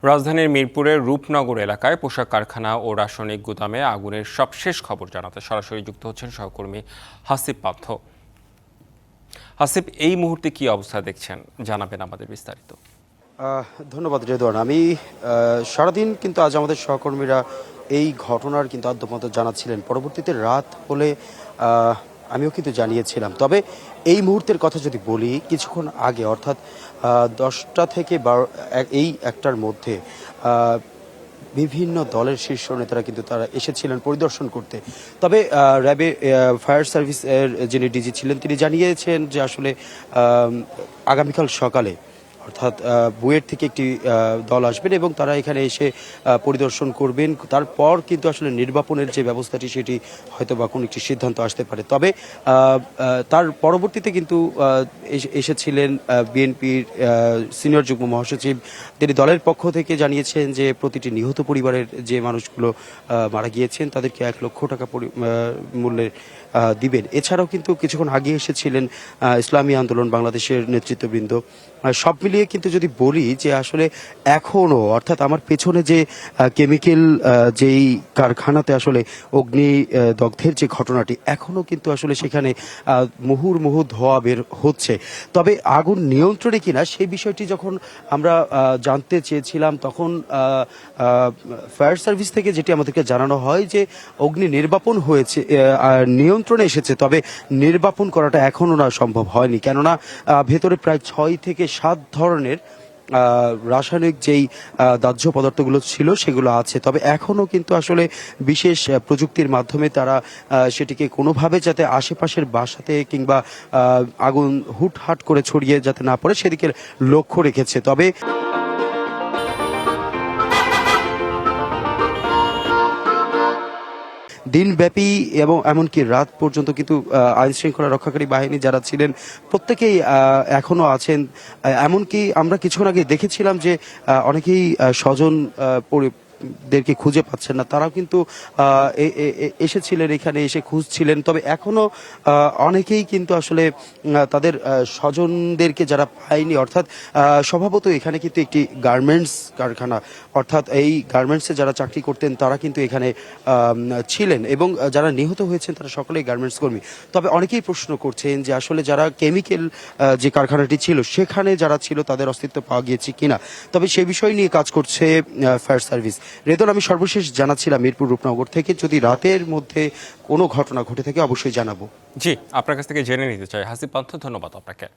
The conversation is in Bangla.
রাজধানীর মিরপুরের রূপনগর এলাকায় পোশাক কারখানা ও রাসায়নিক গুদামে আগুনের সবশেষ খবর জানাতে সরাসরি যুক্ত হচ্ছেন সহকর্মী হাসিব পান্থ। হাসিব, এই মুহূর্তে কি অবস্থা দেখছেন, জানাবেন আমাদের বিস্তারিত। ধন্যবাদ রেদওয়ান। আমি সারাদিন কিন্তু আজ আমাদের সহকর্মীরা এই ঘটনার কিন্তু আদ্যমত জানাচ্ছিলেন। পরবর্তীতে রাত হলে আমিও কিন্তু জানিয়েছিলাম। তবে এই মুহূর্তের কথা যদি বলি, কিছুক্ষণ আগে অর্থাৎ 10টা থেকে 12 এই একটার মধ্যে বিভিন্ন দলের শীর্ষ নেতারা কিন্তু তারা এসেছিলেন পরিদর্শন করতে। তবে র্যাবে ফায়ার সার্ভিসের যিনি ডিজি ছিলেন তিনি জানিয়েছেন যে আসলে আগামীকাল সকালে অর্থাৎ বুয়েট থেকে একটি দল আসবেন এবং তারা এখানে এসে পরিদর্শন করবেন। তারপর কিন্তু আসলে নির্বাপনের যে ব্যবস্থাটি সেটি হয়তো বা কোনো একটি সিদ্ধান্ত আসতে পারে। তবে তার পরবর্তীতে কিন্তু এসেছিলেন বিএনপির সিনিয়র যুগ্ম মহাসচিব। তিনি দলের পক্ষ থেকে জানিয়েছেন যে প্রতিটি নিহত পরিবারের যে মানুষগুলো মারা গিয়েছেন তাদেরকে 1 লক্ষ টাকা মূল্যের দিবেন। এছাড়াও কিন্তু কিছুক্ষণ আগে এসেছিলেন ইসলামী আন্দোলন বাংলাদেশের নেতৃত্ববৃন্দ। সব মিলিয়ে কিন্তু যদি বলি যে আসলে এখনো অর্থাৎ আমার পেছনে যে কেমিক্যাল যেই কারখানাতে আসলে অগ্নি দগ্ধের যে ঘটনাটি এখনো কিন্তু আসলে সেখানে মুহুর্মুহু ধোঁয়া বের হচ্ছে। তবে আগুন নিয়ন্ত্রণে কিনা সেই বিষয়টি যখন আমরা জানতে চেয়েছিলাম তখন ফায়ার সার্ভিস থেকে যেটি আমাদেরকে জানানো হয় যে অগ্নি নির্বাপন হয়েছে, নিয়ন্ত্রণে এসেছে, তবে নির্বাপন করাটা এখনো না সম্ভব হয়নি। কেননা ভেতরে প্রায় 6 থেকে 7 ধরনের রাসায়নিক যেই দাহ্য পদার্থগুলো ছিল সেগুলো আছে। তবে এখনো কিন্তু আসলে বিশেষ প্রযুক্তির মাধ্যমে তারা সেটিকে কোনোভাবে যাতে আশেপাশের বাসাতে কিংবা আগুন হুটহাট করে ছড়িয়ে যাতে না পড়ে সেদিকে লক্ষ্য রেখেছে। তবে দিনব্যাপী এবং এমনকি রাত পর্যন্ত কিন্তু আইন শৃঙ্খলা রক্ষাকারী বাহিনী যারা ছিলেন প্রত্যেকেই এখনো আছেন। এমনকি আমরা কিছুক্ষণ আগে দেখেছিলাম যে অনেকেই স্বজন দেরকে খুঁজে পাচ্ছেন না, তারাও কিন্তু এসেছিলেন এখানে এসে খুঁজছিলেন। তবে এখনো অনেকেই কিন্তু আসলে তাদের স্বজনদেরকে যারা পায়নি, অর্থাৎ স্বভাবত এখানে কিন্তু একটি গার্মেন্টস কারখানা, অর্থাৎ এই গার্মেন্টসে যারা চাকরি করতেন তারা কিন্তু এখানে ছিলেন এবং যারা নিহত হয়েছেন তারা সকলেই গার্মেন্টস কর্মী। তবে অনেকেই প্রশ্ন করছেন যে আসলে যারা কেমিক্যাল যে কারখানাটি ছিল সেখানে যারা ছিল তাদের অস্তিত্ব পাওয়া গিয়েছে কিনা। তবে সে বিষয় নিয়ে কাজ করছে ফায়ার সার্ভিস। রেদন, আমি সর্বশেষ জানাচ্ছিলাম মিরপুর রূপনগর থেকে। যদি রাতের মধ্যে কোনো ঘটনা ঘটে থাকে অবশ্যই জানাবো। জি, আপনার কাছ থেকে জেনে নিতে চাই হাসিব পান্থ, ধন্যবাদ আপনাকে।